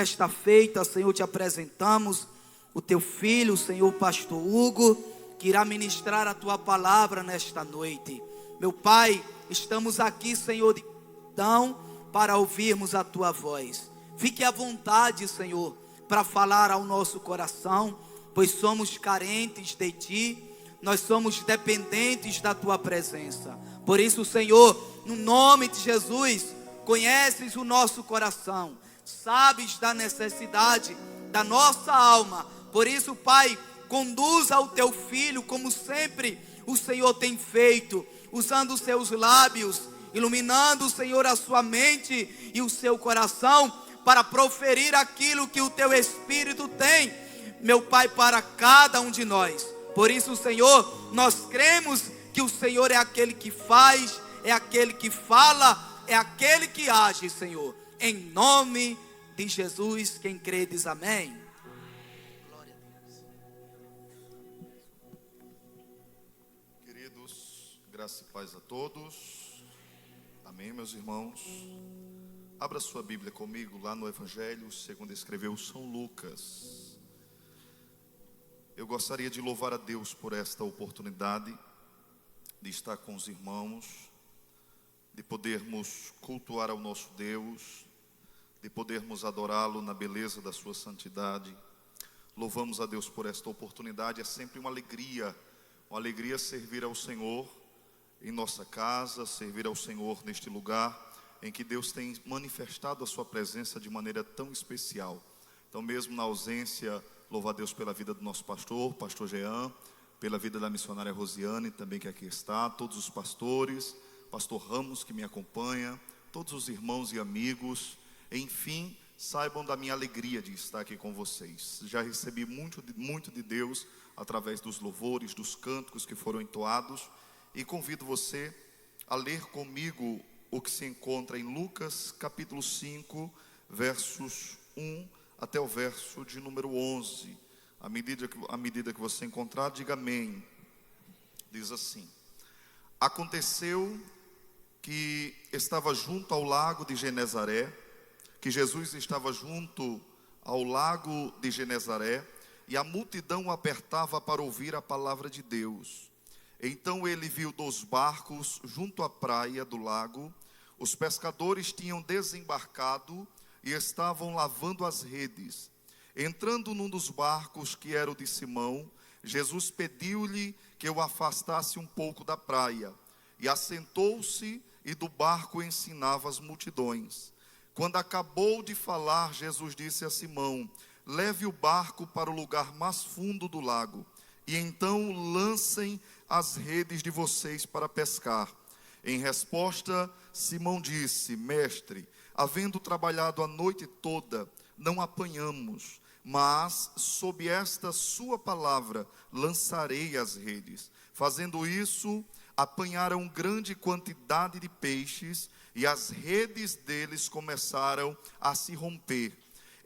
Esta feita, Senhor, te apresentamos o teu filho, o Senhor pastor Hugo, que irá ministrar a tua palavra nesta noite. Meu Pai, estamos aqui, Senhor, de gratidão para ouvirmos a tua voz. Fique à vontade, Senhor, para falar ao nosso coração, pois somos carentes de ti, nós somos dependentes da tua presença. Por isso, Senhor, no nome de Jesus, conheces o nosso coração, sabes da necessidade da nossa alma. Por isso, Pai, conduza o teu filho como sempre o Senhor tem feito, usando os seus lábios, iluminando, Senhor, a sua mente e o seu coração para proferir aquilo que o teu Espírito tem, meu Pai, para cada um de nós. Por isso, Senhor, nós cremos que o Senhor é aquele que faz, é aquele que fala, é aquele que age, Senhor. Em nome de Jesus, quem crê diz amém. Glória a Deus. Queridos, graça e paz a todos. Amém, meus irmãos. Abra sua Bíblia comigo lá no Evangelho segundo escreveu São Lucas. Eu gostaria de louvar a Deus por esta oportunidade de estar com os irmãos, de podermos cultuar ao nosso Deus, de podermos adorá-lo na beleza da sua santidade. Louvamos a Deus por esta oportunidade. É sempre uma alegria servir ao Senhor em nossa casa, servir ao Senhor neste lugar em que Deus tem manifestado a sua presença de maneira tão especial. Então, mesmo na ausência, louvo a Deus pela vida do nosso pastor Jean, pela vida da missionária Rosiane, também que aqui está, todos os pastores, pastor Ramos que me acompanha, todos os irmãos e amigos, enfim, saibam da minha alegria de estar aqui com vocês. Já recebi muito de Deus através dos louvores, dos cânticos que foram entoados, e convido você a ler comigo o que se encontra em Lucas capítulo 5, versos 1 até o verso de número 11. À medida que você encontrar, diga amém. Diz assim: aconteceu que estava junto ao lago de Genezaré, que Jesus estava junto ao lago de Genezaré, e a multidão o apertava para ouvir a palavra de Deus. Então ele viu 2 barcos junto à praia do lago. Os pescadores tinham desembarcado e estavam lavando as redes. Entrando num dos barcos, que era o de Simão, Jesus pediu-lhe que o afastasse um pouco da praia, e assentou-se e do barco ensinava as multidões. Quando acabou de falar, Jesus disse a Simão: leve o barco para o lugar mais fundo do lago, e então lancem as redes de vocês para pescar. Em resposta, Simão disse: mestre, havendo trabalhado a noite toda, não apanhamos, mas sob esta sua palavra lançarei as redes. Fazendo isso, apanharam grande quantidade de peixes, e as redes deles começaram a se romper.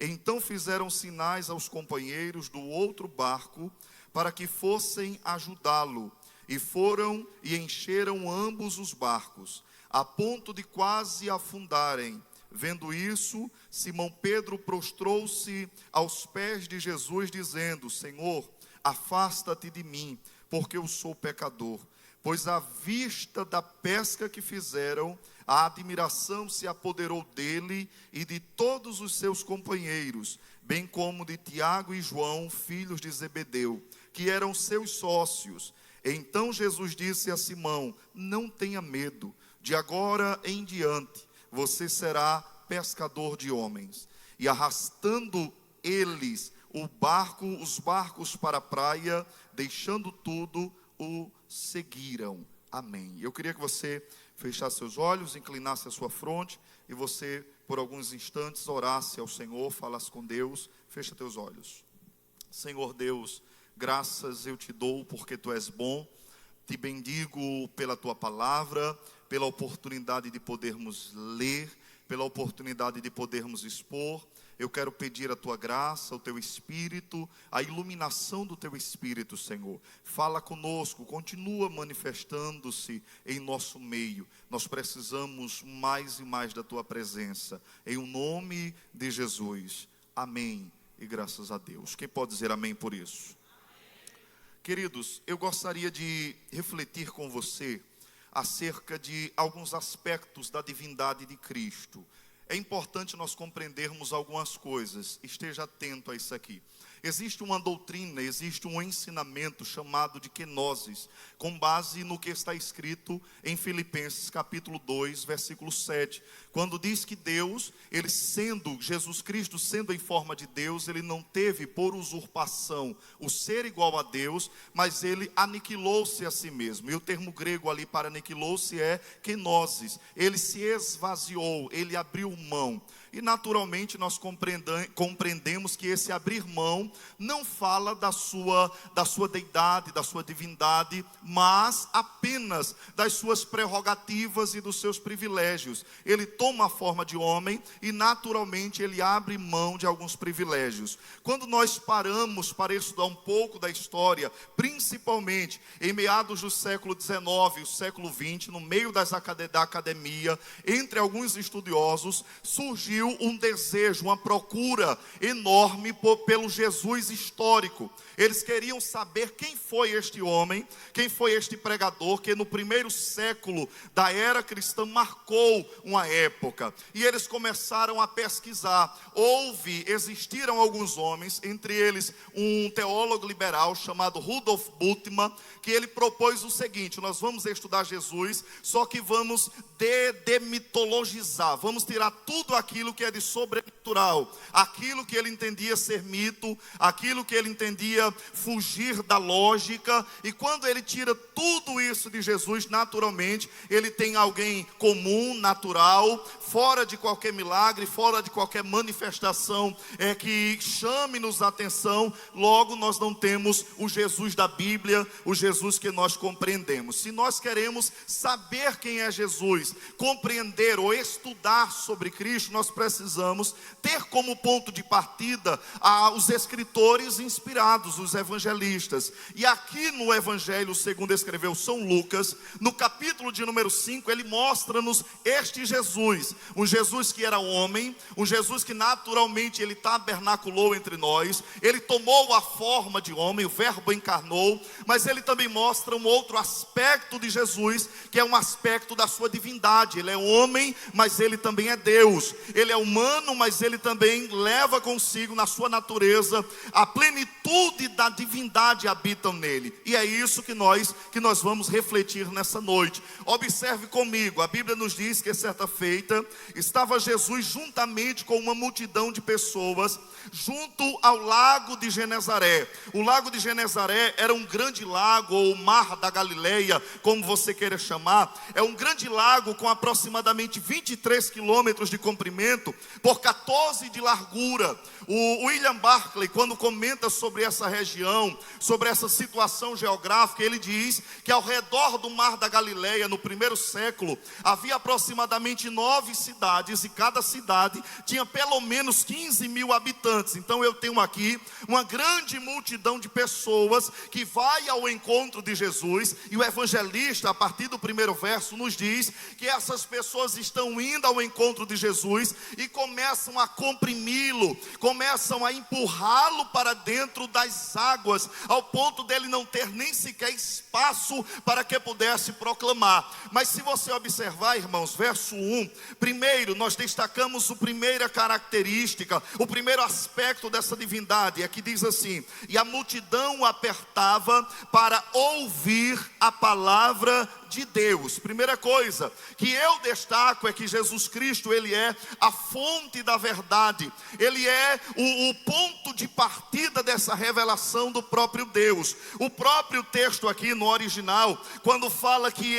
Então fizeram sinais aos companheiros do outro barco para que fossem ajudá-lo, e foram e encheram ambos os barcos, a ponto de quase afundarem. Vendo isso, Simão Pedro prostrou-se aos pés de Jesus, dizendo: Senhor, afasta-te de mim, porque eu sou pecador. Pois à vista da pesca que fizeram, a admiração se apoderou dele e de todos os seus companheiros, bem como de Tiago e João, filhos de Zebedeu, que eram seus sócios. Então Jesus disse a Simão: não tenha medo, de agora em diante você será pescador de homens. E arrastando eles os barcos para a praia, deixando tudo, o seguiram. Amém. Eu queria que você fechasse seus olhos, inclinasse a sua fronte, e você por alguns instantes orasse ao Senhor, falasse com Deus. Fecha teus olhos. Senhor Deus, graças eu te dou porque tu és bom. Te bendigo pela tua palavra, pela oportunidade de podermos ler, pela oportunidade de podermos expor. Eu quero pedir a tua graça, o teu Espírito, a iluminação do teu Espírito, Senhor. Fala conosco, continua manifestando-se em nosso meio. Nós precisamos mais e mais da tua presença. Em o nome de Jesus. Amém e graças a Deus. Quem pode dizer amém por isso? Queridos, eu gostaria de refletir com você acerca de alguns aspectos da divindade de Cristo. É importante nós compreendermos algumas coisas, esteja atento a isso aqui. Existe uma doutrina, existe um ensinamento chamado de kenosis, com base no que está escrito em Filipenses capítulo 2, versículo 7. Quando diz que Deus, ele sendo, Jesus Cristo sendo em forma de Deus, ele não teve por usurpação o ser igual a Deus, mas ele aniquilou-se a si mesmo. E o termo grego ali para aniquilou-se é kenosis. Ele se esvaziou, ele abriu mão. E naturalmente nós compreendemos que esse abrir mão não fala da sua deidade, da sua divindade, mas apenas das suas prerrogativas e dos seus privilégios. Ele toma a forma de homem e naturalmente ele abre mão de alguns privilégios. Quando nós paramos para estudar um pouco da história, principalmente em meados do século XIX, o século XX, no meio da academia, entre alguns estudiosos, surgiu um desejo, uma procura enorme pelo Jesus histórico. Eles queriam saber quem foi este homem, quem foi este pregador, que no primeiro século da era cristã marcou uma época. E eles começaram a pesquisar. Existiram alguns homens, entre eles um teólogo liberal chamado Rudolf Bultmann, que ele propôs o seguinte: nós vamos estudar Jesus, só que vamos demitologizar, vamos tirar tudo aquilo que é de sobrenatural, aquilo que ele entendia ser mito, aquilo que ele entendia fugir da lógica, e quando ele tira tudo isso de Jesus, naturalmente, ele tem alguém comum, natural, fora de qualquer milagre, fora de qualquer manifestação que chame-nos a atenção. Logo nós não temos o Jesus da Bíblia, o Jesus que nós compreendemos. Se nós queremos saber quem é Jesus, compreender ou estudar sobre Cristo, nós precisamos ter como ponto de partida os escritores inspirados, os evangelistas. E aqui no Evangelho segundo escreveu São Lucas, no capítulo de número 5, ele mostra-nos este Jesus, um Jesus que era homem, um Jesus que naturalmente ele tabernaculou entre nós, ele tomou a forma de homem, o verbo encarnou, mas ele também mostra um outro aspecto de Jesus, que é um aspecto da sua divindade. Ele é homem, mas ele também é Deus. Ele é humano, mas ele também leva consigo na sua natureza a plenitude da divindade habitam nele. E é isso que nós vamos refletir nessa noite. Observe comigo, a Bíblia nos diz que certa feita estava Jesus juntamente com uma multidão de pessoas junto ao lago de Genezaré. O lago de Genezaré era um grande lago, ou mar da Galileia, como você queira chamar. É um grande lago com aproximadamente 23 quilômetros de comprimento por 14 de largura. O William Barclay, quando comenta sobre essa região, sobre essa situação geográfica, ele diz que ao redor do mar da Galileia, no primeiro século, havia aproximadamente 9 cidades, e cada cidade tinha pelo menos 15 mil habitantes. Então eu tenho aqui uma grande multidão de pessoas que vai ao encontro de Jesus, e o evangelista, a partir do primeiro verso, nos diz que essas pessoas estão indo ao encontro de Jesus e começam a comprimi-lo, começam a empurrá-lo para dentro das águas, ao ponto dele não ter nem sequer espaço para que pudesse proclamar. Mas se você observar, irmãos, verso 1, primeiro nós destacamos a primeira característica, o primeiro aspecto dessa divindade, é que diz assim: e a multidão o apertava para ouvir a palavra de Deus. Primeira coisa que eu destaco é que Jesus Cristo, ele é a fonte da verdade, ele é o ponto de partida dessa revelação do próprio Deus. O próprio texto aqui no original, quando fala que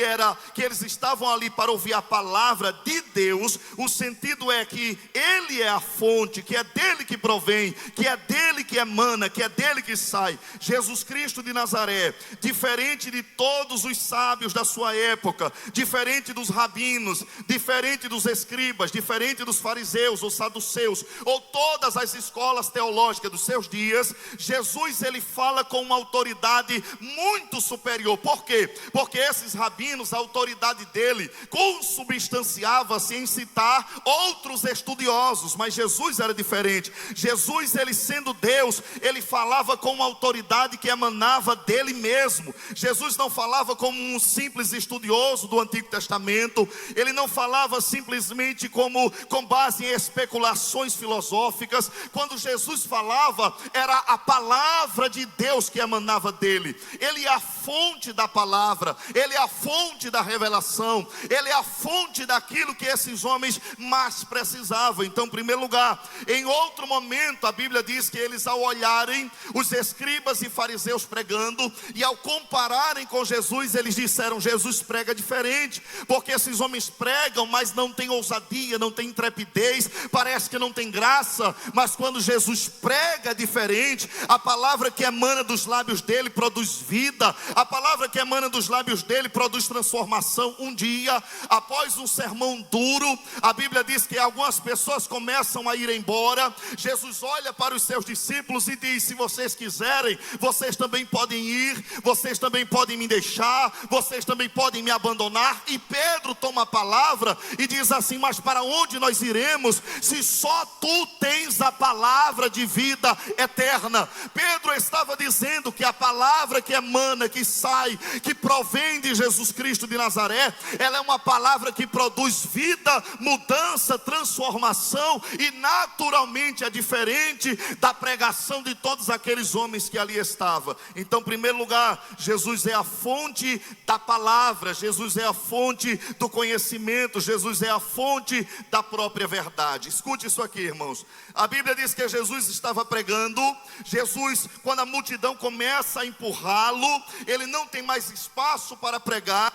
eles estavam ali para ouvir a palavra de Deus, o sentido é que ele é a fonte, que é dele que provém, que é dele que emana, que é dele que sai. Jesus Cristo de Nazaré, diferente de todos os sábios da sua época, diferente dos rabinos, diferente dos escribas, diferente dos fariseus ou saduceus, ou todas as escolas teológicas, filosófica dos seus dias, Jesus ele fala com uma autoridade muito superior. Por quê? Porque esses rabinos, a autoridade dele consubstanciava-se em citar outros estudiosos, mas Jesus era diferente. Jesus, ele sendo Deus, ele falava com uma autoridade que emanava dele mesmo. Jesus não falava como um simples estudioso do Antigo Testamento, ele não falava simplesmente com base em especulações filosóficas. Quando Jesus falava, era a palavra de Deus que emanava dele. Ele é a fonte da palavra, ele é a fonte da revelação, ele é a fonte daquilo que esses homens mais precisavam. Então, em primeiro lugar, em outro momento, a Bíblia diz que eles, ao olharem os escribas e fariseus pregando, e ao compararem com Jesus, eles disseram: Jesus prega diferente, porque esses homens pregam, mas não tem ousadia, não tem intrepidez, parece que não tem graça. Mas quando Jesus prega diferente, a palavra que emana dos lábios dele produz vida, a palavra que emana dos lábios dele produz transformação. Um dia, após um sermão duro, a Bíblia diz que algumas pessoas começam a ir embora. Jesus olha para os seus discípulos e diz: se vocês quiserem, vocês também podem ir, vocês também podem me deixar, vocês também podem me abandonar. E Pedro toma a palavra e diz assim: mas para onde nós iremos, se só tu tens a palavra de vida eterna? Pedro estava dizendo que a palavra que emana, que sai, que provém de Jesus Cristo de Nazaré, ela é uma palavra que produz vida, mudança, transformação, e naturalmente é diferente da pregação de todos aqueles homens que ali estavam. Então, em primeiro lugar, Jesus é a fonte da palavra, Jesus é a fonte do conhecimento, Jesus é a fonte da própria verdade. Escute isso aqui, irmãos. A Bíblia diz que Jesus estava pregando. Jesus, quando a multidão começa a empurrá-lo, ele não tem mais espaço para pregar.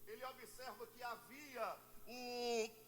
Ele observa que havia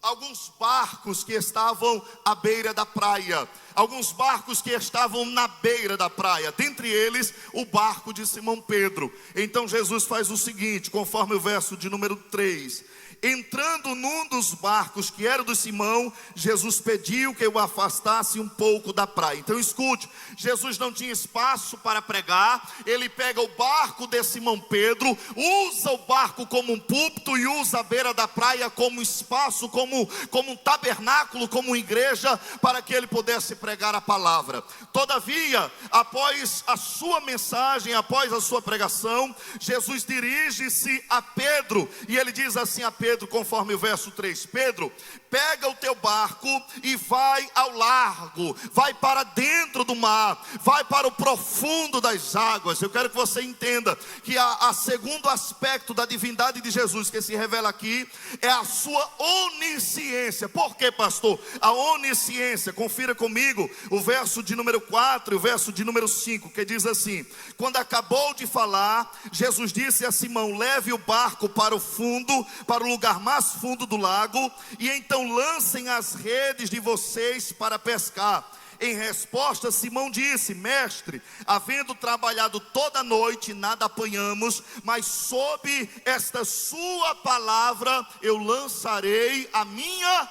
alguns barcos que estavam à beira da praia. Alguns barcos que estavam na beira da praia, dentre eles o barco de Simão Pedro. Então Jesus faz o seguinte, conforme o verso de número 3: entrando num dos barcos que era do Simão, Jesus pediu que o afastasse um pouco da praia. Então escute, Jesus não tinha espaço para pregar. Ele pega o barco de Simão Pedro, usa o barco como um púlpito e usa a beira da praia como espaço, como um tabernáculo, como uma igreja, para que ele pudesse pregar a palavra. Todavia, após a sua mensagem, após a sua pregação, Jesus dirige-se a Pedro e ele diz assim a Pedro, conforme o verso 3: Pedro, pega o teu barco e vai ao largo, vai para dentro do mar, vai para o profundo das águas. Eu quero que você entenda que a segundo aspecto da divindade de Jesus que se revela aqui é a sua onisciência. Por quê, pastor? A onisciência, confira comigo o verso de número 4 e o verso de número 5, que diz assim: quando acabou de falar, Jesus disse a Simão: leve o barco para o fundo, para o lugar mais fundo do lago, e então lancem as redes de vocês para pescar. Em resposta, Simão disse: mestre, havendo trabalhado toda a noite, nada apanhamos, mas sob esta sua palavra eu lançarei a minha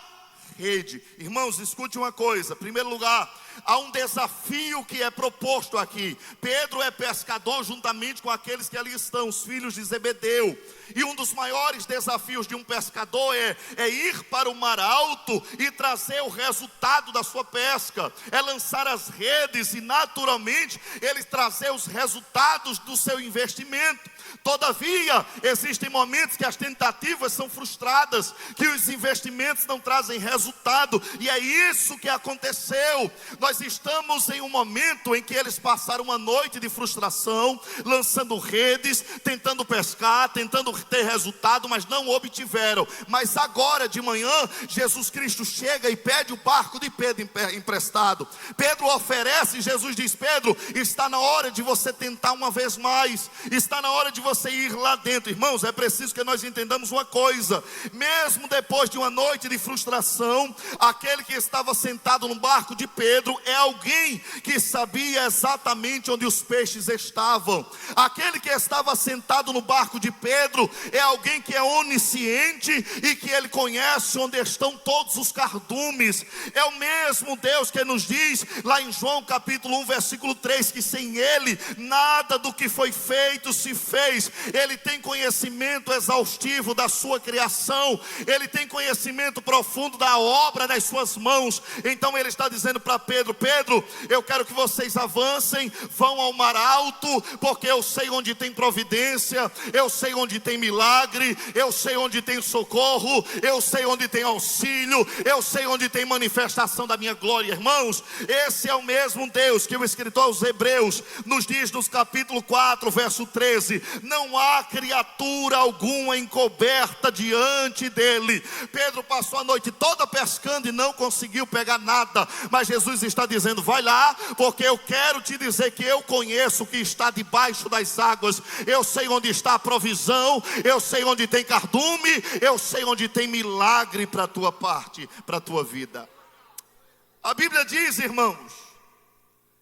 rede. Irmãos, escute uma coisa. Em primeiro lugar, há um desafio que é proposto aqui. Pedro é pescador juntamente com aqueles que ali estão, os filhos de Zebedeu. E um dos maiores desafios de um pescador é ir para o mar alto e trazer o resultado da sua pesca. É lançar as redes e naturalmente ele trazer os resultados do seu investimento. Todavia, existem momentos que as tentativas são frustradas, que os investimentos não trazem resultado, e é isso que aconteceu. Nós estamos em um momento em que eles passaram uma noite de frustração, lançando redes, tentando pescar, tentando ter resultado, mas não obtiveram. Mas agora de manhã, Jesus Cristo chega e pede o barco de Pedro emprestado. Pedro oferece, Jesus diz: Pedro, está na hora de você tentar uma vez mais, está na hora de de você ir lá dentro. Irmãos, é preciso que nós entendamos uma coisa: mesmo depois de uma noite de frustração, aquele que estava sentado no barco de Pedro é alguém que sabia exatamente onde os peixes estavam. Aquele que estava sentado no barco de Pedro é alguém que é onisciente e que ele conhece onde estão todos os cardumes. É o mesmo Deus que nos diz lá em João capítulo 1 versículo 3 que sem ele nada do que foi feito se fez. Ele tem conhecimento exaustivo da sua criação, ele tem conhecimento profundo da obra das suas mãos. Então ele está dizendo para Pedro: Pedro, eu quero que vocês avancem, vão ao mar alto, porque eu sei onde tem providência, eu sei onde tem milagre, eu sei onde tem socorro, eu sei onde tem auxílio, eu sei onde tem manifestação da minha glória. Irmãos, esse é o mesmo Deus que o escritor aos Hebreus nos diz no capítulo 4 verso 13: não há criatura alguma encoberta diante dele. Pedro passou a noite toda pescando e não conseguiu pegar nada, mas Jesus está dizendo: vai lá, porque eu quero te dizer que eu conheço o que está debaixo das águas, eu sei onde está a provisão, eu sei onde tem cardume, eu sei onde tem milagre para a tua parte, para a tua vida. A Bíblia diz, irmãos,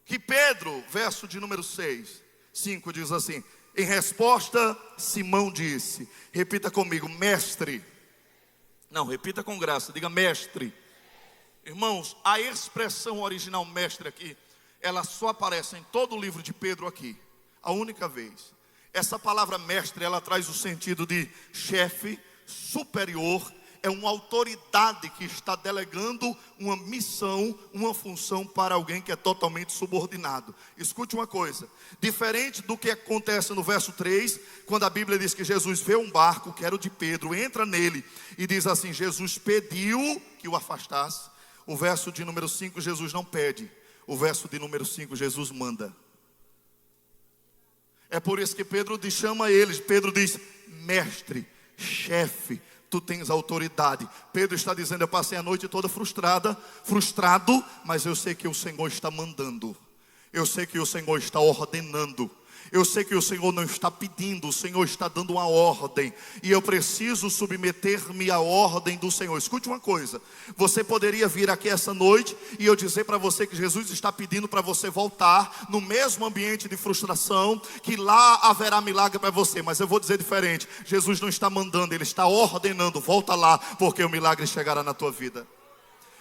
que Pedro, verso de número 5 diz assim: em resposta, Simão disse, repita comigo, mestre. Não, repita com graça, diga mestre. Irmãos, a expressão original mestre aqui, ela só aparece em todo o livro de Pedro aqui, a única vez. Essa palavra mestre, ela traz o sentido de chefe, superior. É uma autoridade que está delegando uma missão, uma função para alguém que é totalmente subordinado. Escute uma coisa, diferente do que acontece no verso 3, quando a Bíblia diz que Jesus vê um barco, que era o de Pedro, entra nele e diz assim: Jesus pediu que o afastasse. O verso de número 5, Jesus não pede. O verso de número 5, Jesus manda. É por isso que Pedro chama eles, Pedro diz, mestre, chefe, tu tens autoridade. Pedro está dizendo: eu passei a noite toda frustrado, mas eu sei que o Senhor está mandando, eu sei que o Senhor está ordenando, eu sei que o Senhor não está pedindo, o Senhor está dando uma ordem, e eu preciso submeter-me à ordem do Senhor. Escute uma coisa, você poderia vir aqui essa noite e eu dizer para você que Jesus está pedindo para você voltar no mesmo ambiente de frustração, que lá haverá milagre para você, mas eu vou dizer diferente: Jesus não está mandando, Ele está ordenando, volta lá, porque o milagre chegará na tua vida.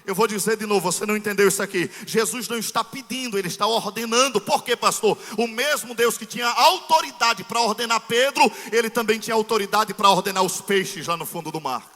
Eu vou dizer de novo, você não entendeu isso aqui. Jesus não está pedindo, Ele está ordenando. Por quê, pastor? O mesmo Deus que tinha autoridade para ordenar Pedro, Ele também tinha autoridade para ordenar os peixes lá no fundo do mar.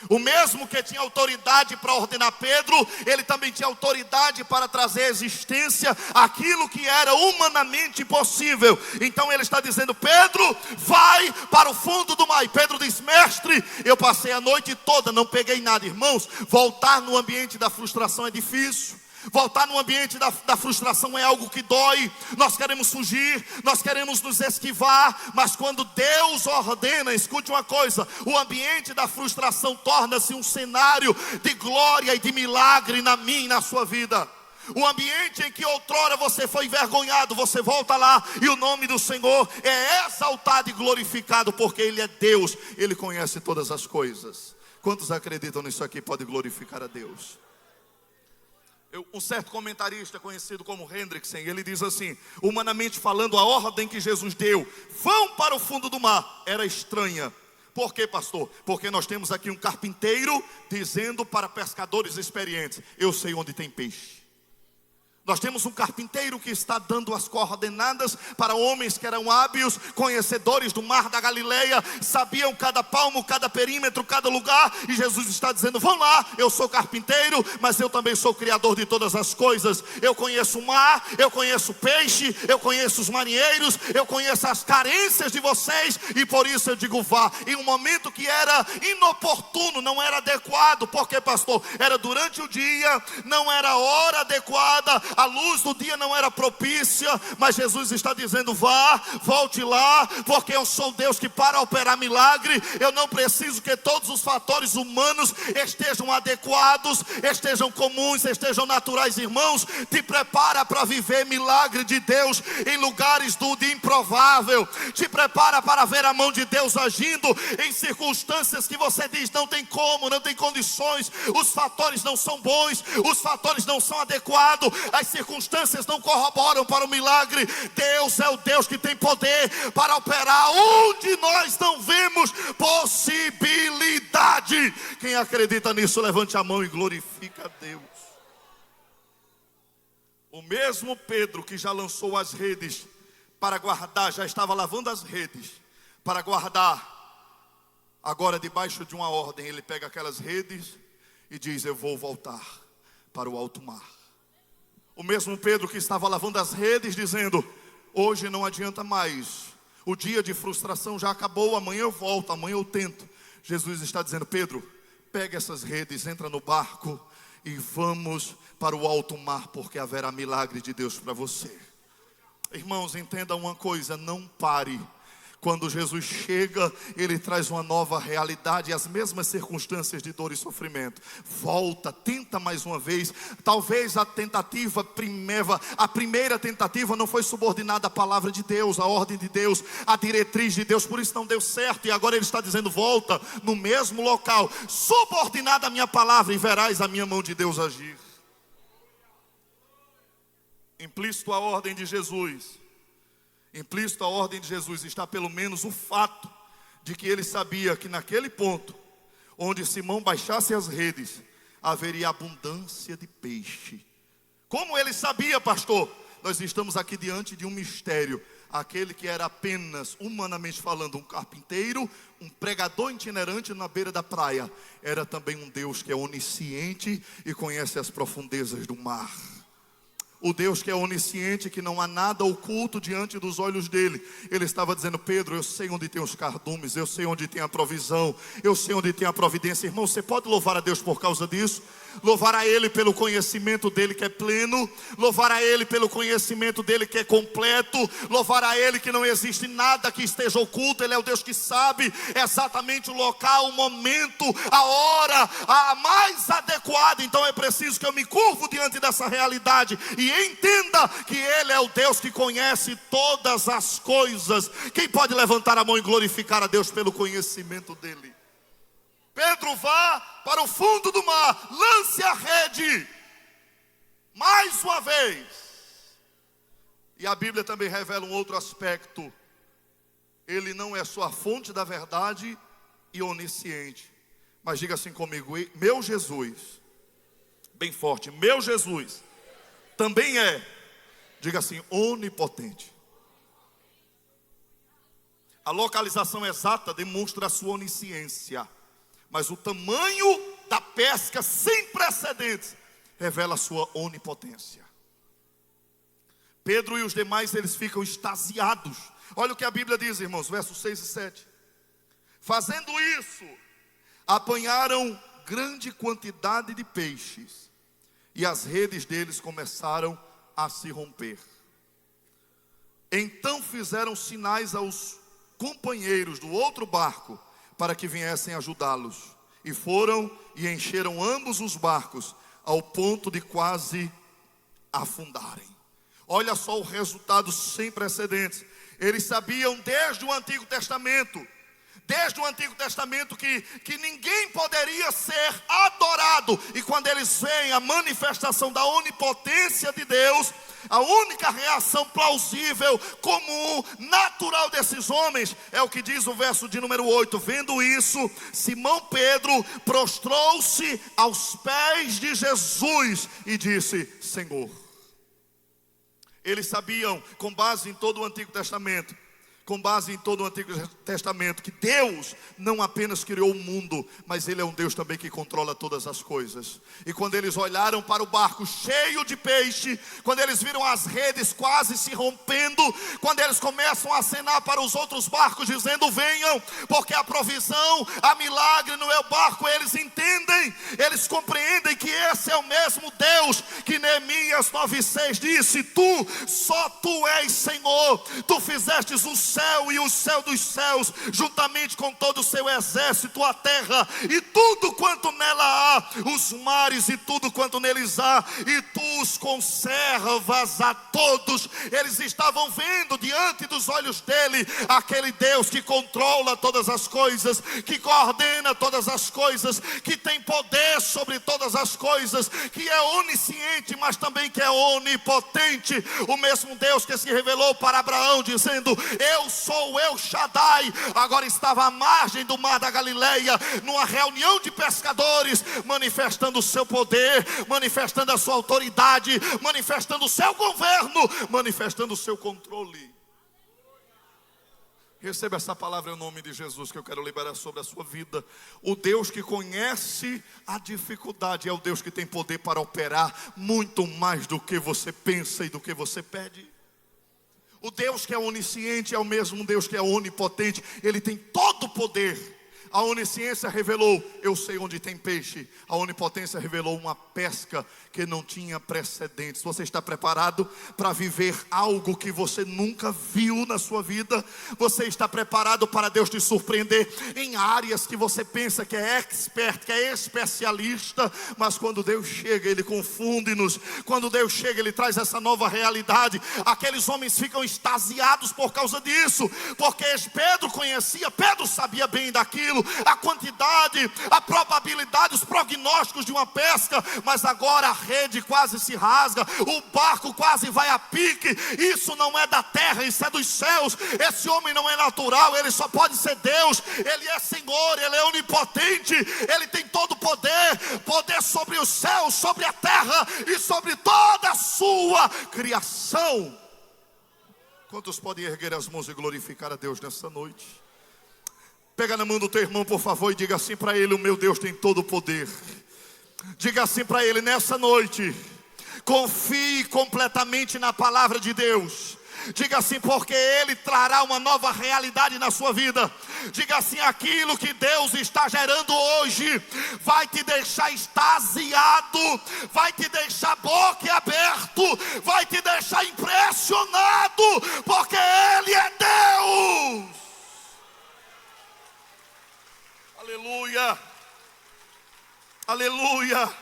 O mesmo que tinha autoridade para ordenar Pedro, Ele também tinha autoridade para trazer à existência aquilo que era humanamente impossível. Então Ele está dizendo: Pedro, vai para o fundo do mar. E Pedro diz: mestre, eu passei a noite toda, não peguei nada. Irmãos, voltar no ambiente da frustração é difícil. Voltar no ambiente da frustração é algo que dói. Nós queremos fugir, nós queremos nos esquivar, mas quando Deus ordena, escute uma coisa, o ambiente da frustração torna-se um cenário de glória e de milagre na minha e na sua vida. O ambiente em que outrora você foi envergonhado, você volta lá e o nome do Senhor é exaltado e glorificado, porque Ele é Deus, Ele conhece todas as coisas. Quantos acreditam nisso aqui pode glorificar a Deus? Um certo comentarista conhecido como Hendrickson, ele diz assim: humanamente falando, a ordem que Jesus deu, vão para o fundo do mar, era estranha. Por quê, pastor? Porque nós temos aqui um carpinteiro dizendo para pescadores experientes: eu sei onde tem peixe. Nós temos um carpinteiro que está dando as coordenadas para homens que eram hábeis, conhecedores do mar da Galileia, sabiam cada palmo, cada perímetro, cada lugar. E Jesus está dizendo: vão lá, eu sou carpinteiro, mas eu também sou criador de todas as coisas. Eu conheço o mar, eu conheço o peixe, eu conheço os marinheiros, eu conheço as carências de vocês. E por isso eu digo: vá. Em um momento que era inoportuno, não era adequado. Por quê, pastor? Era durante o dia, não era a hora adequada. a luz do dia não era propícia, mas Jesus está dizendo: vá, volte lá, porque eu sou Deus que para operar milagre, eu não preciso que todos os fatores humanos estejam adequados, estejam comuns, estejam naturais. Irmãos, te prepara para viver milagre de Deus em lugares do improvável, te prepara para ver a mão de Deus agindo em circunstâncias que você diz: não tem como, não tem condições, os fatores não são bons, os fatores não são adequados, as circunstâncias não corroboram para o milagre. Deus é o Deus que tem poder para operar onde nós não vemos possibilidade. Quem acredita nisso, levante a mão e glorifica a Deus. O mesmo Pedro que já lançou as redes para guardar, já estava lavando as redes para guardar, agora debaixo de uma ordem, ele pega aquelas redes e diz: eu vou voltar para o alto mar. O mesmo Pedro que estava lavando as redes, dizendo: hoje não adianta mais, o dia de frustração já acabou, amanhã eu volto, amanhã eu tento. Jesus está dizendo: Pedro, pega essas redes, entra no barco e vamos para o alto mar, porque haverá milagre de Deus para você. Irmãos, entenda uma coisa: não pare. Quando Jesus chega, Ele traz uma nova realidade, as mesmas circunstâncias de dor e sofrimento. Volta, tenta mais uma vez. Talvez a primeira tentativa não foi subordinada à palavra de Deus, à ordem de Deus, à diretriz de Deus, por isso não deu certo. E agora Ele está dizendo: volta no mesmo local, subordinada à minha palavra, e verás a minha mão de Deus agir. Implícito à ordem de Jesus, implícito à ordem de Jesus está pelo menos o fato de que ele sabia que naquele ponto, onde Simão baixasse as redes, haveria abundância de peixe. Como ele sabia, pastor? Nós estamos aqui diante de um mistério. Aquele que era apenas, humanamente falando, um carpinteiro, um pregador itinerante na beira da praia, era também um Deus que é onisciente e conhece as profundezas do mar. O Deus que é onisciente, que não há nada oculto diante dos olhos dele. Ele estava dizendo: Pedro, eu sei onde tem os cardumes, eu sei onde tem a provisão, eu sei onde tem a providência. Irmão, você pode louvar a Deus por causa disso? Louvar a Ele pelo conhecimento dEle que é pleno, louvar a Ele pelo conhecimento dEle que é completo, louvar a Ele que não existe nada que esteja oculto. Ele é o Deus que sabe exatamente o local, o momento, a hora, a mais adequada. Então é preciso que eu me curvo diante dessa realidade e entenda que Ele é o Deus que conhece todas as coisas. Quem pode levantar a mão e glorificar a Deus pelo conhecimento dEle? Pedro, vá para o fundo do mar, lance a rede, mais uma vez. E a Bíblia também revela um outro aspecto: ele não é só a fonte da verdade e onisciente, mas diga assim comigo: meu Jesus, bem forte, meu Jesus também é, diga assim, onipotente. A localização exata demonstra a sua onisciência, mas o tamanho da pesca sem precedentes revela a sua onipotência. Pedro e os demais, eles ficam extasiados. Olha o que a Bíblia diz, irmãos, versos 6 e 7. Fazendo isso, apanharam grande quantidade de peixes, e as redes deles começaram a se romper. Então fizeram sinais aos companheiros do outro barco para que viessem ajudá-los. E foram e encheram ambos os barcos, ao ponto de quase afundarem. Olha só o resultado sem precedentes. Eles sabiam desde o Antigo Testamento, que ninguém poderia ser adorado. E quando eles veem a manifestação da onipotência de Deus, a única reação plausível, comum, natural desses homens é o que diz o verso de número 8. Vendo isso, Simão Pedro prostrou-se aos pés de Jesus e disse: Senhor. Eles sabiam, com base em todo o Antigo Testamento, com base em todo o Antigo Testamento, que Deus não apenas criou o mundo, mas Ele é um Deus também que controla todas as coisas. E quando eles olharam para o barco cheio de peixe, quando eles viram as redes quase se rompendo, quando eles começam a acenar para os outros barcos, dizendo: venham, porque a provisão, a milagre no meu barco, eles entendem, eles compreendem que esse é o mesmo Deus que Neemias 9,6 disse: só tu és Senhor, tu fizestes o céu e o céu dos céus, juntamente com todo o seu exército, a terra e tudo quanto nela há, os mares e tudo quanto neles há, e tu os conservas a todos. Eles estavam vendo diante dos olhos dele aquele Deus que controla todas as coisas, que coordena todas as coisas, que tem poder sobre todas as coisas, que é onisciente, mas também que é onipotente. O mesmo Deus que se revelou para Abraão dizendo: eu sou El Shaddai, agora estava à margem do mar da Galileia, numa reunião de pescadores, manifestando o seu poder, manifestando a sua autoridade, manifestando o seu governo, manifestando o seu controle. Receba essa palavra em nome de Jesus, que eu quero liberar sobre a sua vida. O Deus que conhece a dificuldade é o Deus que tem poder para operar muito mais do que você pensa e do que você pede. O Deus que é onisciente é o mesmo Deus que é onipotente. Ele tem todo o poder. A onisciência revelou: eu sei onde tem peixe. A onipotência revelou uma pesca que não tinha precedentes. Você está preparado para viver algo que você nunca viu na sua vida? Você está preparado para Deus te surpreender em áreas que você pensa que é expert, que é especialista, mas quando Deus chega, Ele confunde-nos. Quando Deus chega, Ele traz essa nova realidade. Aqueles homens ficam extasiados por causa disso, porque Pedro conhecia, Pedro sabia bem daquilo, a quantidade, a probabilidade, os prognósticos de uma pesca. Mas agora a rede quase se rasga, o barco quase vai a pique. Isso não é da terra, isso é dos céus. Esse homem não é natural, ele só pode ser Deus. Ele é Senhor, Ele é onipotente, Ele tem todo o poder, poder sobre os céus, sobre a terra e sobre toda a sua criação. Quantos podem erguer as mãos e glorificar a Deus nessa noite? Pega na mão do teu irmão, por favor, e diga assim para ele: o meu Deus tem todo o poder. Diga assim para ele nessa noite: confie completamente na palavra de Deus. Diga assim: porque Ele trará uma nova realidade na sua vida. Diga assim: aquilo que Deus está gerando hoje vai te deixar extasiado, vai te deixar boquiaberto, vai te deixar impressionado, porque Ele é Deus. Aleluia, aleluia.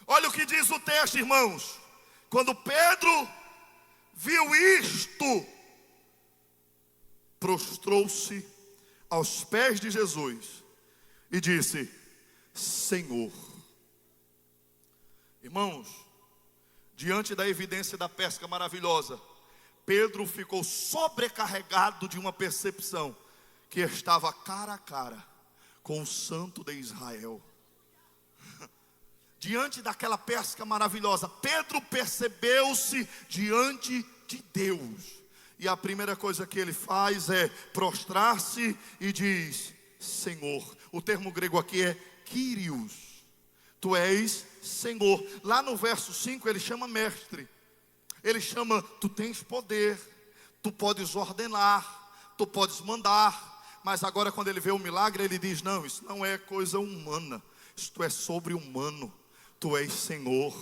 Olha o que diz o texto, irmãos. Quando Pedro viu isto, prostrou-se aos pés de Jesus e disse: Senhor. Irmãos, diante da evidência da pesca maravilhosa, Pedro ficou sobrecarregado de uma percepção que estava cara a cara com o Santo de Israel. Diante daquela pesca maravilhosa, Pedro percebeu-se diante de Deus. E a primeira coisa que ele faz é prostrar-se e diz: Senhor. O termo grego aqui é Kyrios. Tu és Senhor. Lá no verso 5 ele chama mestre. Ele chama: tu tens poder, tu podes ordenar, tu podes mandar. Mas agora quando ele vê o milagre, ele diz: não, isso não é coisa humana, isto é sobre-humano. Tu és Senhor,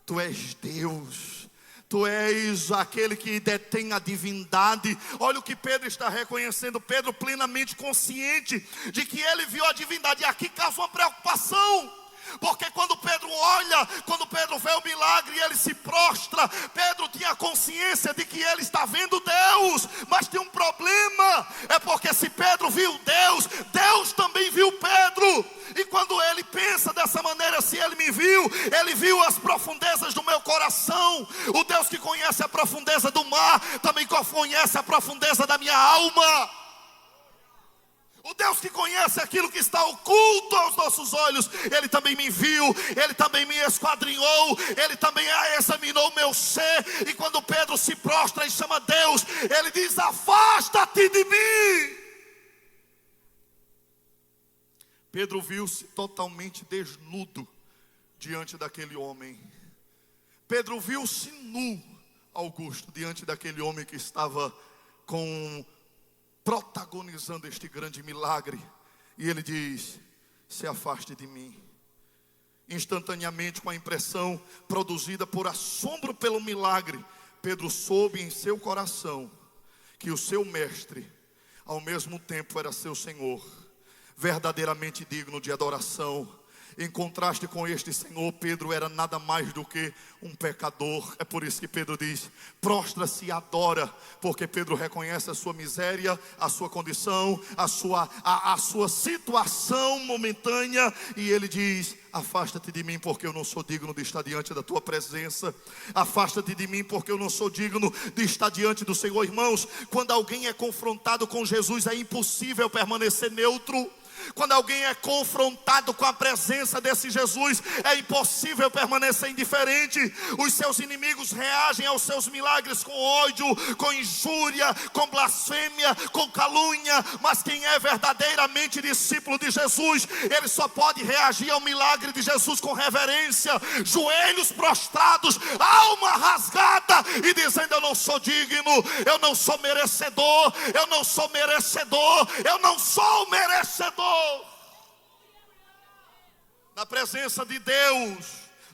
tu és Deus, tu és aquele que detém a divindade. Olha o que Pedro está reconhecendo. Pedro plenamente consciente de que ele viu a divindade. E aqui causa uma preocupação, porque quando Pedro olha, quando Pedro vê o milagre e ele se prostra, Pedro tinha consciência de que ele está vendo Deus. Mas tem um problema, é porque se Pedro viu Deus, Deus também viu Pedro. E quando ele pensa dessa maneira: se ele me viu, ele viu as profundezas do meu coração. O Deus que conhece a profundeza do mar também conhece a profundeza da minha alma. O Deus que conhece aquilo que está oculto aos nossos olhos, Ele também me viu, Ele também me esquadrinhou, Ele também examinou o meu ser. E quando Pedro se prostra e chama Deus, ele diz: afasta-te de mim. Pedro viu-se totalmente desnudo diante daquele homem. Pedro viu-se nu, Augusto, diante daquele homem que estava protagonizando este grande milagre. E ele diz: se afaste de mim. Instantaneamente, com a impressão produzida por assombro pelo milagre, Pedro soube em seu coração que o seu mestre, ao mesmo tempo, era seu Senhor, verdadeiramente digno de adoração. Em contraste com este Senhor, Pedro era nada mais do que um pecador. É por isso que Pedro diz: prostra-se e adora, porque Pedro reconhece a sua miséria, a sua condição, a sua situação momentânea. E ele diz: afasta-te de mim, porque eu não sou digno de estar diante da tua presença. Afasta-te de mim, porque eu não sou digno de estar diante do Senhor. Irmãos, quando alguém é confrontado com Jesus, é impossível permanecer neutro. Quando alguém é confrontado com a presença desse Jesus, é impossível permanecer indiferente. Os seus inimigos reagem aos seus milagres com ódio, com injúria, com blasfêmia, com calúnia. Mas quem é verdadeiramente discípulo de Jesus, ele só pode reagir ao milagre de Jesus com reverência, joelhos prostrados, alma rasgada e dizendo: eu não sou digno, eu não sou merecedor, eu não sou merecedor, eu não sou merecedor. Na presença de Deus,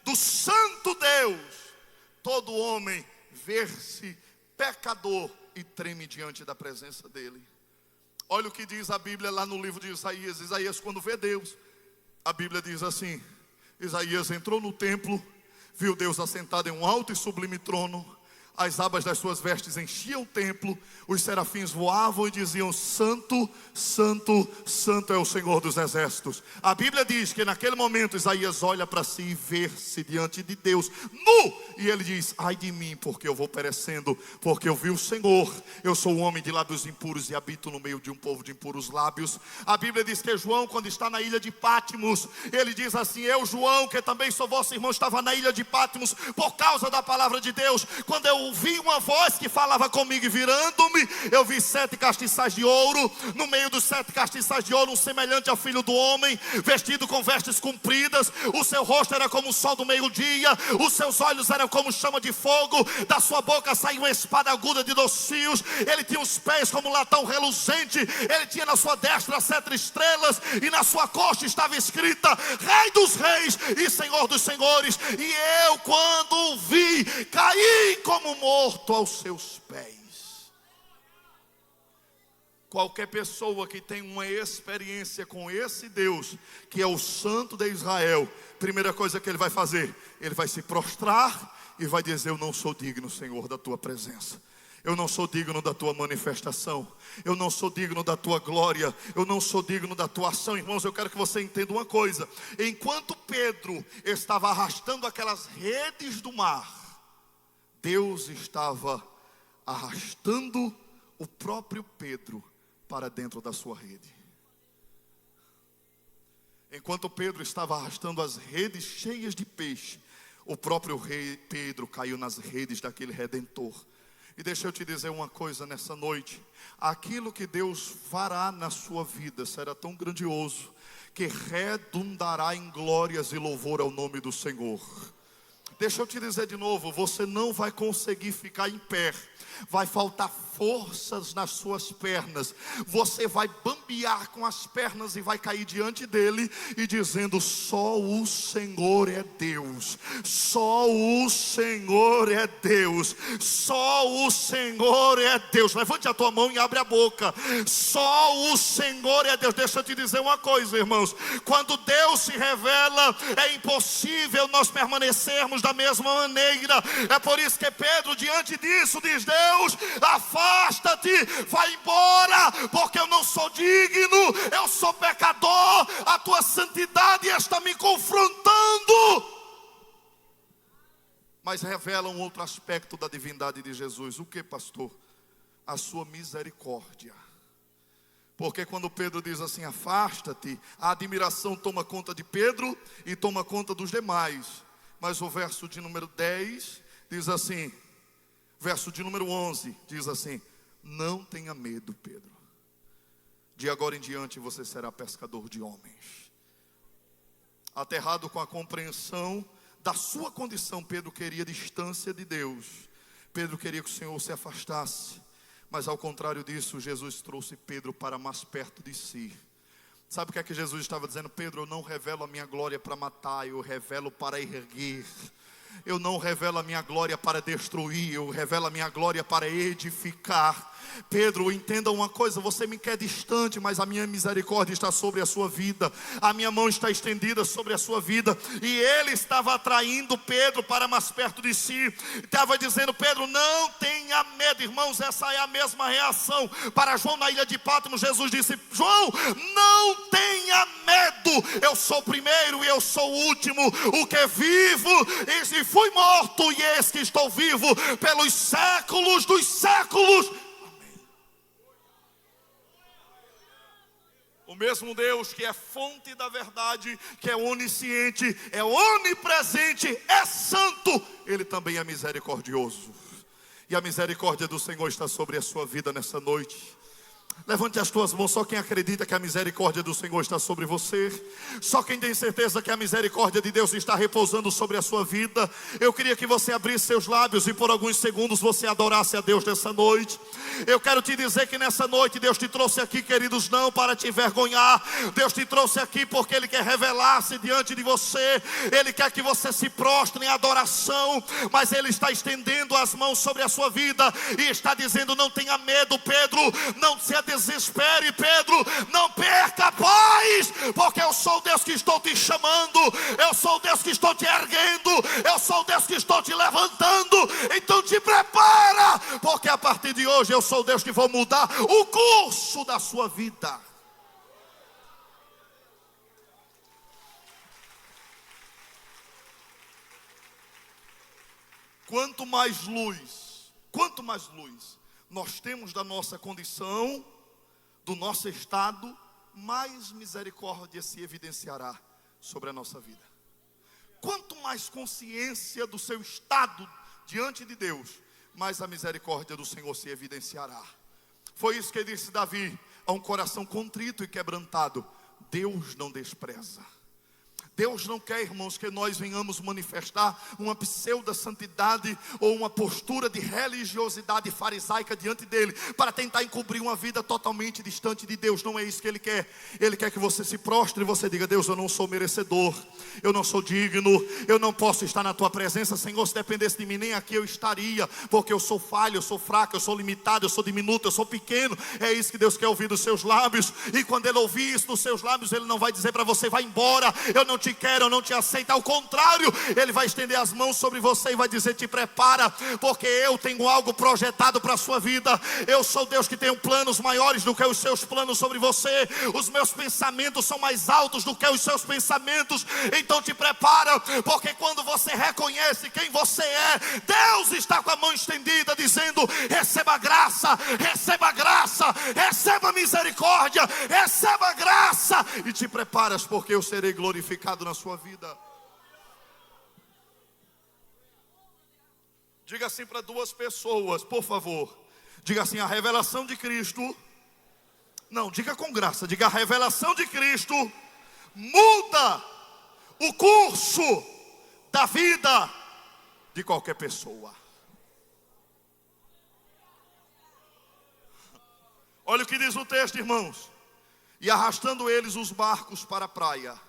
do Santo Deus, todo homem vê-se pecador e treme diante da presença dele. Olha o que diz a Bíblia lá no livro de Isaías. Isaías, quando vê Deus, a Bíblia diz assim: Isaías entrou no templo, viu Deus assentado em um alto e sublime trono. As abas das suas vestes enchiam o templo, os serafins voavam e diziam: santo, santo, santo é o Senhor dos exércitos. A Bíblia diz que naquele momento Isaías olha para si e vê-se diante de Deus nu, e ele diz: ai de mim, porque eu vou perecendo, porque eu vi o Senhor. Eu sou um homem de lábios impuros e habito no meio de um povo de impuros lábios. A Bíblia diz que João, quando está na ilha de Patmos, ele diz assim: eu, João, que também sou vosso irmão, estava na ilha de Patmos por causa da palavra de Deus. Quando eu ouvi uma voz que falava comigo, e virando-me, eu vi 7 castiçais de ouro. No meio dos 7 castiçais de ouro, um semelhante ao filho do homem, vestido com vestes compridas. O seu rosto era como o sol do meio-dia, os seus olhos eram como chama de fogo, da sua boca saiu uma espada aguda de 2 fios. Ele tinha os pés como um latão reluzente, ele tinha na sua destra 7 estrelas, e na sua costa estava escrita: Rei dos reis e Senhor dos senhores. E eu, quando o vi, caí como morto aos seus pés. Qualquer pessoa que tem uma experiência com esse Deus, que é o Santo de Israel, primeira coisa que ele vai fazer, ele vai se prostrar e vai dizer: eu não sou digno, Senhor, da tua presença. Eu não sou digno da tua manifestação, eu não sou digno da tua glória, eu não sou digno da tua ação. Irmãos, eu quero que você entenda uma coisa: enquanto Pedro estava arrastando aquelas redes do mar, Deus estava arrastando o próprio Pedro para dentro da sua rede. Enquanto Pedro estava arrastando as redes cheias de peixe, o próprio rei Pedro caiu nas redes daquele Redentor. E deixa eu te dizer uma coisa nessa noite: aquilo que Deus fará na sua vida será tão grandioso que redundará em glórias e louvor ao nome do Senhor. Deixa eu te dizer de novo: você não vai conseguir ficar em pé, vai faltar forças nas suas pernas, você vai bambear com as pernas e vai cair diante dele e dizendo: só o Senhor é Deus, só o Senhor é Deus, só o Senhor é Deus. Levante a tua mão e abre a boca: só o Senhor é Deus. Deixa eu te dizer uma coisa, irmãos: quando Deus se revela, é impossível nós permanecermos da mesma maneira. É por isso que Pedro, diante disso, diz: Deus, afasta-te, vai embora, porque eu não sou digno, eu sou pecador, a tua santidade está me confrontando. Mas revela um outro aspecto da divindade de Jesus. O que, pastor? A sua misericórdia. Porque quando Pedro diz assim, afasta-te, a admiração toma conta de Pedro e toma conta dos demais. Mas o verso de número 10 diz assim, verso de número 11 diz assim, não tenha medo, Pedro. De agora em diante você será pescador de homens. Aterrado com a compreensão da sua condição, Pedro queria distância de Deus. Pedro queria que o Senhor se afastasse. Mas ao contrário disso, Jesus trouxe Pedro para mais perto de si. Sabe o que é que Jesus estava dizendo? Pedro, eu não revelo a minha glória para matar, eu revelo para erguer. Eu não revelo a minha glória para destruir, eu revelo a minha glória para edificar. Pedro, entenda uma coisa, você me quer distante, mas a minha misericórdia está sobre a sua vida, a minha mão está estendida sobre a sua vida. E ele estava atraindo Pedro para mais perto de si, estava dizendo, Pedro, não tenha medo. Irmãos, essa é a mesma reação para João na ilha de Pátmos. Jesus disse, João, não tenha medo, eu sou o primeiro e eu sou o último, o que vivo, e fui morto, e eis que estou vivo pelos séculos dos séculos. O mesmo Deus que é fonte da verdade, que é onisciente, é onipresente, é santo, Ele também é misericordioso. E a misericórdia do Senhor está sobre a sua vida nessa noite. Levante as tuas mãos, só quem acredita que a misericórdia do Senhor está sobre você, só quem tem certeza que a misericórdia de Deus está repousando sobre a sua vida. Eu queria que você abrisse seus lábios e por alguns segundos você adorasse a Deus nessa noite. Eu quero te dizer que nessa noite Deus te trouxe aqui, queridos, não para te envergonhar. Deus te trouxe aqui porque Ele quer revelar-se diante de você. Ele quer que você se prostre em adoração, mas Ele está estendendo as mãos sobre a sua vida e está dizendo, não tenha medo, Pedro, não se desespere, Pedro, não perca a paz, porque eu sou o Deus que estou te chamando, eu sou o Deus que estou te erguendo, eu sou o Deus que estou te levantando. Então te prepara, porque a partir de hoje eu sou o Deus que vou mudar o curso da sua vida. Quanto mais luz nós temos da nossa condição, do nosso estado, mais misericórdia se evidenciará sobre a nossa vida. Quanto mais consciência do seu estado diante de Deus, mais a misericórdia do Senhor se evidenciará. Foi isso que disse Davi, a um coração contrito e quebrantado, Deus não despreza. Deus não quer, irmãos, que nós venhamos manifestar uma pseudo-santidade ou uma postura de religiosidade farisaica diante dele, para tentar encobrir uma vida totalmente distante de Deus. Não é isso que Ele quer. Ele quer que você se prostre e você diga, Deus, eu não sou merecedor, eu não sou digno, eu não posso estar na Tua presença, Senhor. Se dependesse de mim, nem aqui eu estaria, porque eu sou falho, eu sou fraco, eu sou limitado, eu sou diminuto, eu sou pequeno. É isso que Deus quer ouvir dos seus lábios. E quando Ele ouvir isso dos seus lábios, Ele não vai dizer para você, vai embora, eu não te quero, eu não te aceito. Ao contrário, Ele vai estender as mãos sobre você e vai dizer, te prepara, porque eu tenho algo projetado para a sua vida. Eu sou Deus que tenho planos maiores do que os seus planos sobre você. Os meus pensamentos são mais altos do que os seus pensamentos. Então te prepara, porque quando você reconhece quem você é, Deus está com a mão estendida dizendo, receba graça, receba graça, receba misericórdia, receba graça, e te preparas, porque eu serei glorificado na sua vida. Diga assim para duas pessoas, por favor. Diga assim, a revelação de Cristo. Não, diga com graça. Diga, a revelação de Cristo muda o curso da vida de qualquer pessoa. Olha o que diz o texto, irmãos. E arrastando eles os barcos para a praia,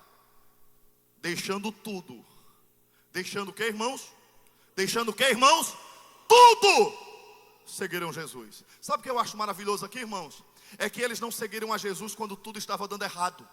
deixando tudo. Deixando o que, irmãos? Deixando o que, irmãos? Tudo! Seguiram Jesus. Sabe o que eu acho maravilhoso aqui, irmãos? É que eles não seguiram a Jesus quando tudo estava dando errado.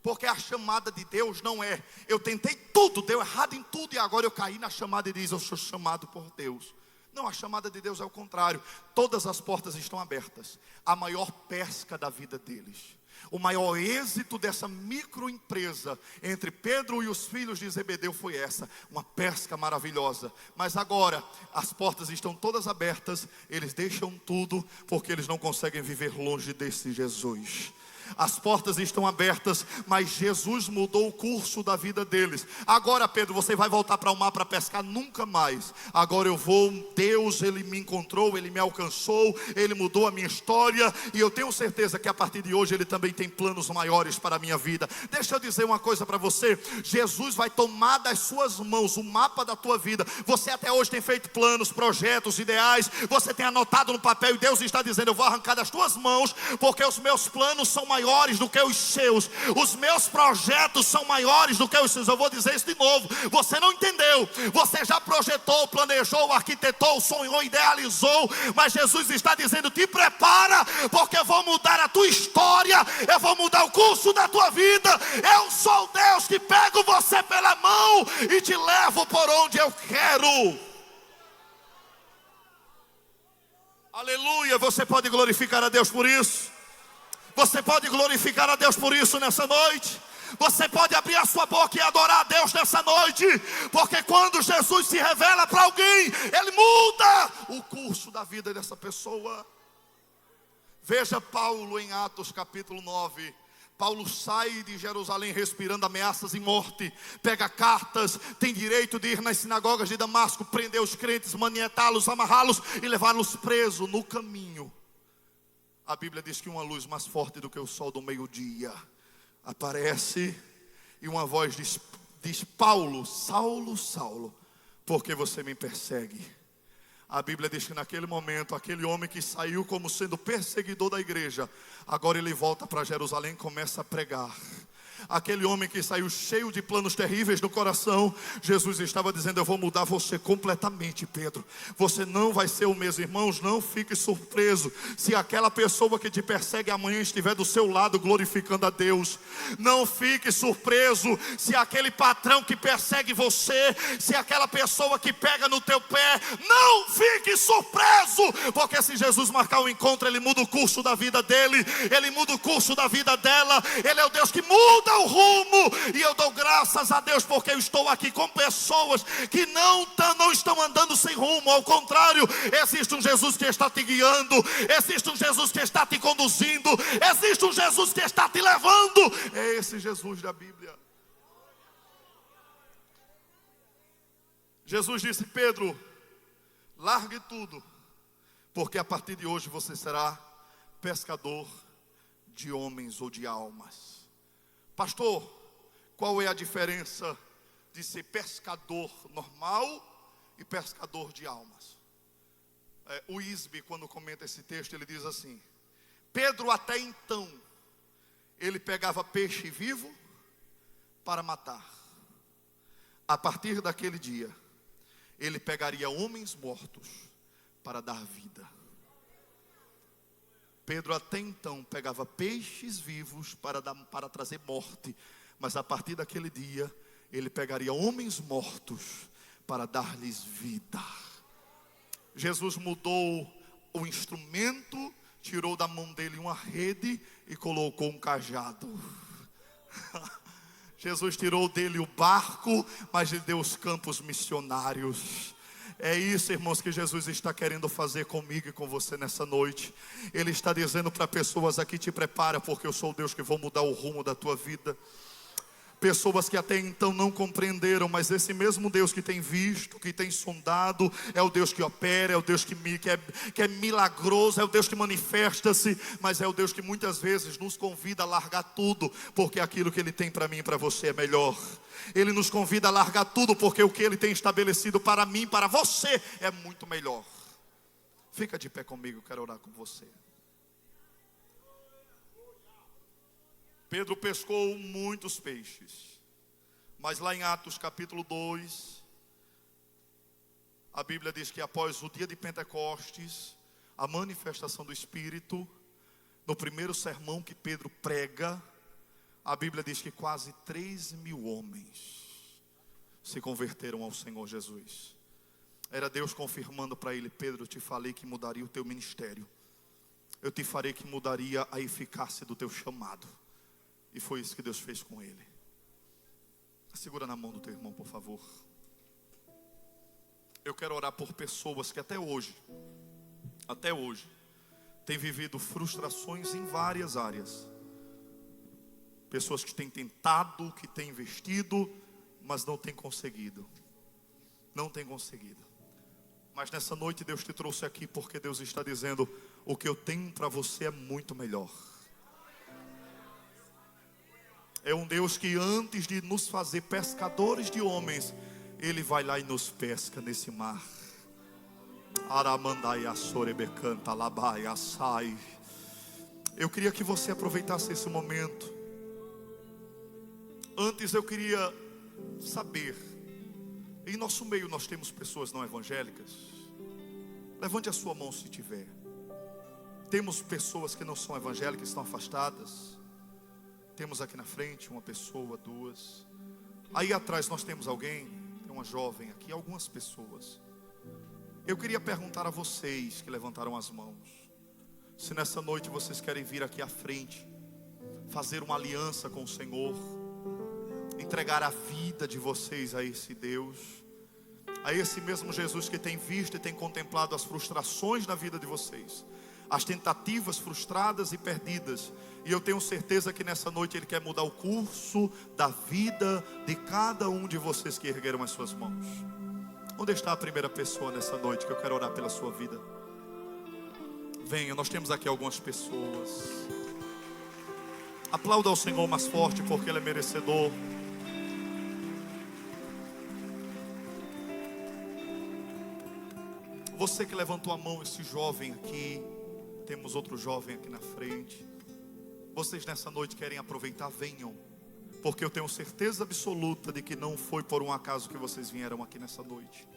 Porque a chamada de Deus não é, eu tentei tudo, deu errado em tudo, e agora eu caí na chamada e diz, eu sou chamado por Deus. Não, a chamada de Deus é o contrário. Todas as portas estão abertas. A maior pesca da vida deles, o maior êxito dessa microempresa entre Pedro e os filhos de Zebedeu foi essa, uma pesca maravilhosa. Mas agora as portas estão todas abertas, eles deixam tudo porque eles não conseguem viver longe desse Jesus. As portas estão abertas, mas Jesus mudou o curso da vida deles. Agora, Pedro, você vai voltar para o mar para pescar? Nunca mais. Agora eu vou, Deus, Ele me encontrou, Ele me alcançou, Ele mudou a minha história, e eu tenho certeza que a partir de hoje Ele também tem planos maiores para a minha vida. Deixa eu dizer uma coisa para você: Jesus vai tomar das suas mãos o mapa da tua vida. Você até hoje tem feito planos, projetos, ideais, você tem anotado no papel, e Deus está dizendo: eu vou arrancar das tuas mãos, porque os meus planos são maiores do que os seus, os meus projetos são maiores do que os seus. Eu vou dizer isso de novo, você não entendeu, você já projetou, planejou, arquitetou, sonhou, idealizou, mas Jesus está dizendo: te prepara, porque eu vou mudar a tua história, eu vou mudar o curso da tua vida. Eu sou Deus que pego você pela mão e te levo por onde eu quero. Aleluia. Você pode glorificar a Deus por isso? Você pode glorificar a Deus por isso nessa noite? Você pode abrir a sua boca e adorar a Deus nessa noite? Porque quando Jesus se revela para alguém, Ele muda o curso da vida dessa pessoa. Veja Paulo em Atos capítulo 9. Paulo sai de Jerusalém respirando ameaças e morte, pega cartas, tem direito de ir nas sinagogas de Damasco, prender os crentes, manietá-los, amarrá-los e levá-los presos. No caminho, a Bíblia diz que uma luz mais forte do que o sol do meio-dia aparece, e uma voz diz: Paulo, Saulo, Saulo, por que você me persegue? A Bíblia diz que naquele momento, aquele homem que saiu como sendo perseguidor da igreja, agora ele volta para Jerusalém e começa a pregar. Aquele homem que saiu cheio de planos terríveis no coração, Jesus estava dizendo: eu vou mudar você completamente, Pedro. Você não vai ser o mesmo. Irmãos, não fique surpreso se aquela pessoa que te persegue amanhã estiver do seu lado glorificando a Deus. Não fique surpreso se aquele patrão que persegue você, se aquela pessoa que pega no teu pé, não fique surpreso, porque se Jesus marcar um encontro, Ele muda o curso da vida dele, Ele muda o curso da vida dela. Ele é o Deus que muda o rumo, e eu dou graças a Deus porque eu estou aqui com pessoas que não estão andando sem rumo. Ao contrário, existe um Jesus que está te guiando, existe um Jesus que está te conduzindo, existe um Jesus que está te levando. É esse Jesus da Bíblia. Jesus disse: Pedro, largue tudo, porque a partir de hoje você será pescador de homens ou de almas. Pastor, qual é a diferença de ser pescador normal e pescador de almas? O Isbe, quando comenta esse texto, ele diz assim: Pedro até então, ele pegava peixe vivo para matar. A partir daquele dia, ele pegaria homens mortos para dar vida. Pedro até então pegava peixes vivos para trazer morte, mas a partir daquele dia, ele pegaria homens mortos para dar-lhes vida. Jesus mudou o instrumento, tirou da mão dele uma rede e colocou um cajado. Jesus tirou dele o barco, mas lhe deu os campos missionários. É isso, irmãos, que Jesus está querendo fazer comigo e com você nessa noite. Ele está dizendo para pessoas aqui: te prepara, porque eu sou o Deus que vou mudar o rumo da tua vida. Pessoas que até então não compreenderam, mas esse mesmo Deus que tem visto, que tem sondado, é o Deus que opera, é o Deus que é milagroso, é o Deus que manifesta-se, mas é o Deus que muitas vezes nos convida a largar tudo, porque aquilo que Ele tem para mim e para você é melhor. Ele nos convida a largar tudo, porque o que Ele tem estabelecido para mim e para você é muito melhor. Fica de pé comigo, quero orar com você. Pedro pescou muitos peixes, mas lá em Atos capítulo 2, a Bíblia diz que após o dia de Pentecostes, a manifestação do Espírito, no primeiro sermão que Pedro prega, a Bíblia diz que quase 3.000 homens se converteram ao Senhor Jesus. Era Deus confirmando para ele: Pedro, eu te falei que mudaria o teu ministério. Eu te farei que mudaria a eficácia do teu chamado. E foi isso que Deus fez com ele. Segura na mão do teu irmão, por favor. Eu quero orar por pessoas que até hoje, têm vivido frustrações em várias áreas. Pessoas que têm tentado, que têm investido, mas não têm conseguido. Não têm conseguido. Mas nessa noite Deus te trouxe aqui porque Deus está dizendo: o que eu tenho para você é muito melhor. É um Deus que antes de nos fazer pescadores de homens, Ele vai lá e nos pesca nesse mar. Aramandai assorebecanta labai assai. Eu queria que você aproveitasse esse momento. Antes eu queria saber, em nosso meio nós temos pessoas não evangélicas? Levante a sua mão se tiver. Temos pessoas que não são evangélicas, estão afastadas. Temos aqui na frente uma pessoa, duas. Aí atrás nós temos alguém, tem uma jovem aqui, algumas pessoas. Eu queria perguntar a vocês que levantaram as mãos, se nessa noite vocês querem vir aqui à frente, fazer uma aliança com o Senhor, entregar a vida de vocês a esse Deus, a esse mesmo Jesus que tem visto e tem contemplado as frustrações na vida de vocês, as tentativas frustradas e perdidas. E eu tenho certeza que nessa noite Ele quer mudar o curso da vida de cada um de vocês que ergueram as suas mãos. Onde está a primeira pessoa nessa noite que eu quero orar pela sua vida? Venha, nós temos aqui algumas pessoas. Aplauda ao Senhor mais forte, porque Ele é merecedor. Você que levantou a mão, esse jovem aqui, temos outro jovem aqui na frente. Vocês nessa noite querem aproveitar, venham, porque eu tenho certeza absoluta de que não foi por um acaso que vocês vieram aqui nessa noite.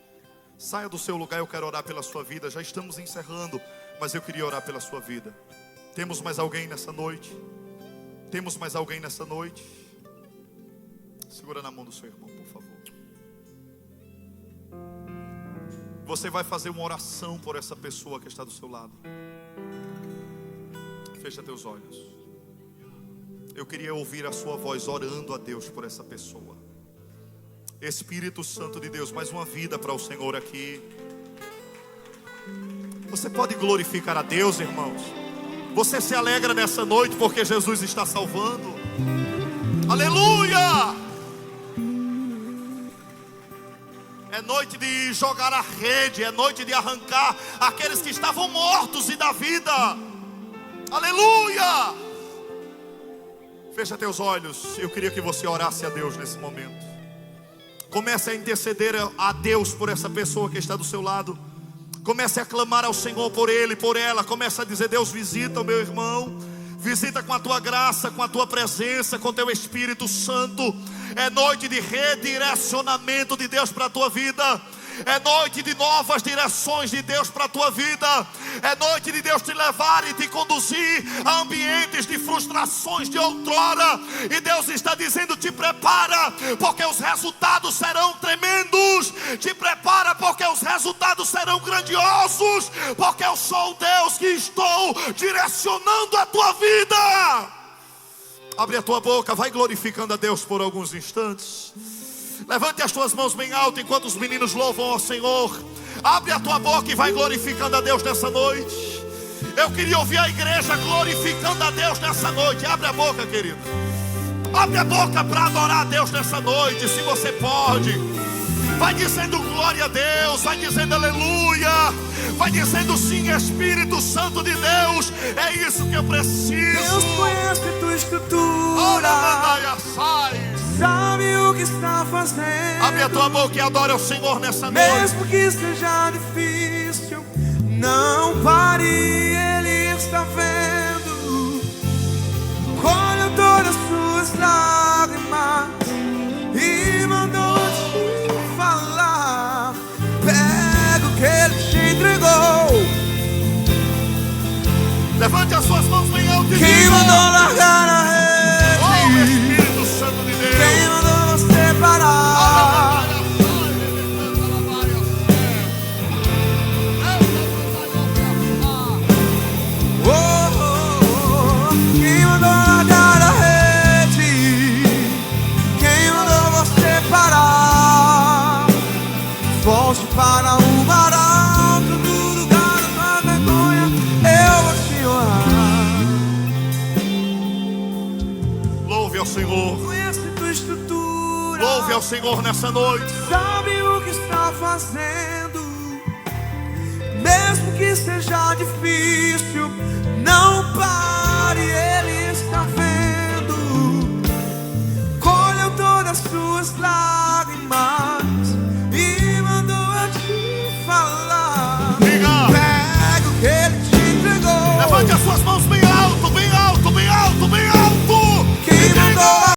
Saia do seu lugar, eu quero orar pela sua vida. Já estamos encerrando, mas eu queria orar pela sua vida. Temos mais alguém nessa noite? Temos mais alguém nessa noite? Segura na mão do seu irmão, por favor. Você vai fazer uma oração por essa pessoa que está do seu lado. Fecha teus olhos. Eu queria ouvir a sua voz orando a Deus por essa pessoa. Espírito Santo de Deus, mais uma vida para o Senhor aqui. Você pode glorificar a Deus, irmãos. Você se alegra nessa noite porque Jesus está salvando. Aleluia! É noite de jogar a rede, é noite de arrancar aqueles que estavam mortos e da vida. Aleluia! Fecha teus olhos. Eu queria que você orasse a Deus nesse momento. Comece a interceder a Deus por essa pessoa que está do seu lado. Comece a clamar ao Senhor por ele, por ela. Comece a dizer: Deus, visita o meu irmão. Visita com a tua graça, com a tua presença, com o teu Espírito Santo. É noite de redirecionamento de Deus para a tua vida. É noite de novas direções de Deus para a tua vida. É noite de Deus te levar e te conduzir a ambientes de frustrações de outrora. E Deus está dizendo: te prepara, porque os resultados serão tremendos. Te prepara, porque os resultados serão grandiosos. Porque eu sou o Deus que estou direcionando a tua vida. Abre a tua boca, vai glorificando a Deus por alguns instantes. Levante as tuas mãos bem alto enquanto os meninos louvam ao Senhor. Abre a tua boca e vai glorificando a Deus nessa noite. Eu queria ouvir a igreja glorificando a Deus nessa noite. Abre a boca, querido. Abre a boca para adorar a Deus nessa noite, se você pode. Vai dizendo glória a Deus, vai dizendo aleluia, vai dizendo sim, Espírito Santo de Deus. É isso que eu preciso. Deus conhece a tua estrutura, sabe o que está fazendo. Abre a tua boca e adora o Senhor nessa noite. Mesmo que seja difícil, não pare, Ele está vendo. Colhe todas as suas lágrimas e mandou-te falar. Pega o que Ele te entregou. Levante as suas mãos bem alto e diga: quem mandou largar a rede? Oh, Espírito Santo de Deus. Quem mandou nos separar? Senhor. Conhece tua estrutura. Louve ao Senhor nessa noite. Sabe o que está fazendo. Mesmo que seja difícil, não pare, Ele está vendo. Colheu todas as suas lágrimas.